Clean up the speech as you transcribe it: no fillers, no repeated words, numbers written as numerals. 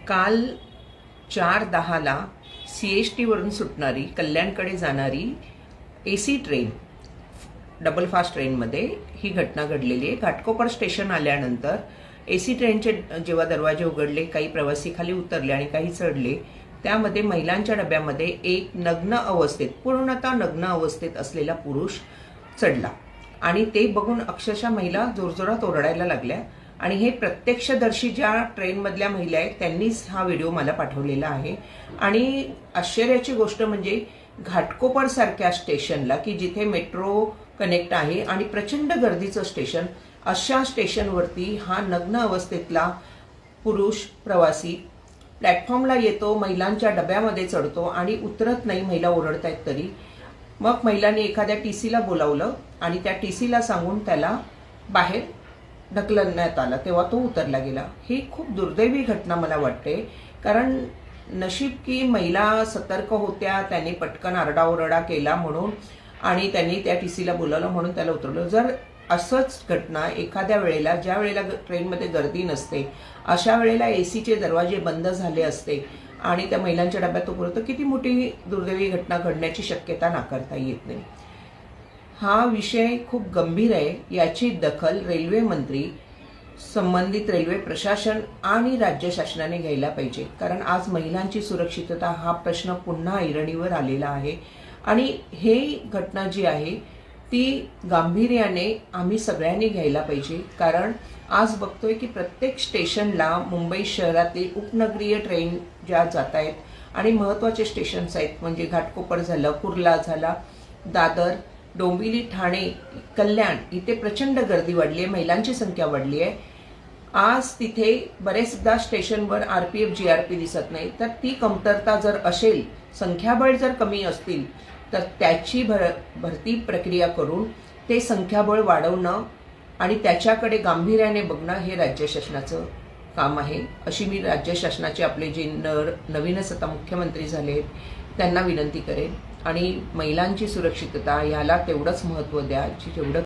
काल 4:10 CST वरून सुटणारी कल्याणकडे जाणारी AC ट्रेन डबल फास्ट ट्रेनमध्ये ही घटना घडलेली आहे। घाटकोपर स्टेशन आल्यानंतर AC ट्रेनचे जेव्हा दरवाजे उघडले, काही प्रवासी खाली उतरले आणि काही चढले, त्यामध्ये महिलांच्या डब्यामध्ये एक नग्न अवस्थेत, पूर्णतः नग्न अवस्थेत असलेला पुरुष चढला आणि ते बघून अक्षरशः महिला जोरजोरात ओरडायला लागल्या आणि हे प्रत्यक्षदर्शी ज्या ट्रेनमधल्या महिला आहेत त्यांनीच हा व्हिडिओ मला पाठवलेला आहे। आणि आश्चर्याची गोष्ट म्हणजे घाटकोपर सारख्या स्टेशनला, की जिथे मेट्रो कनेक्ट आहे आणि प्रचंड गर्दीचं स्टेशन, अशा स्टेशनवरती हा नग्न अवस्थेतला पुरुष प्रवासी प्लॅटफॉर्मला येतो, महिलांच्या डब्यामध्ये चढतो आणि उतरत नाही, महिला ओरडतायत तरी। मग महिलांनी एखाद्या TCला बोलावलं आणि त्या TCला सांगून त्याला बाहेर ढकलण्यात आलं, तेव्हा तो उतरला गेला। ही खूप दुर्दैवी घटना मला वाटते, कारण नशीब की महिला सतर्क होत्या, त्यांनी पटकन आरडाओरडा केला म्हणून आणि त्यांनी त्या TCला बोलावलं म्हणून त्याला उतरवलं। जर असंच घटना एखाद्या वेळेला, ज्या वेळेला ट्रेनमध्ये गर्दी नसते, अशा वेळेला ACचे दरवाजे बंद झाले असते आणि त्या महिलांच्या डब्यात तो पुरतो, किती मोठी दुर्दैवी घटना घडण्याची शक्यता नाकारता येत नाही। हा विषय खूप गंभीर आहे, याची दखल रेल्वे मंत्री, संबंधित रेल्वे प्रशासन आणि राज्य शासनाने घ्यायला पाहिजे, कारण आज महिलांची सुरक्षितता हा प्रश्न पुन्हा ऐरणीवर आलेला आहे आणि हे घटना जी आहे ती गांभीर्याने आम्ही सगळ्यांनी घ्यायला पाहिजे। कारण आज बघतोय की प्रत्येक स्टेशनला मुंबई शहरातील उपनगरीय ट्रेन ज्या जात आहेत आणि महत्त्वाचे स्टेशन्स आहेत, म्हणजे घाटकोपर झालं, कुर्ला झाला, दादर, डोंबिवली, ठाणे, कल्याण, इथे प्रचंड गर्दी वाढली आहे, महिलांची संख्या वाढली आहे। आज तिथे बरेचदा स्टेशनवर RPF GRP दिसत नाही, तर ती कमतरता जर असेल, संख्याबळ जर कमी असतील तर त्याची भरती प्रक्रिया करून ते संख्याबळ वाढवणं आणि त्याच्याकडे गांभीर्याने बघणं हे राज्य शासनाचं काम आहे, अशी मी राज्य शासनाचे आपले जे नवीनच आता मुख्यमंत्री झाले आहेत त्यांना विनंती करेन। आणि महिलांची सुरक्षितता याला तेवढंच महत्त्व द्या जेवढं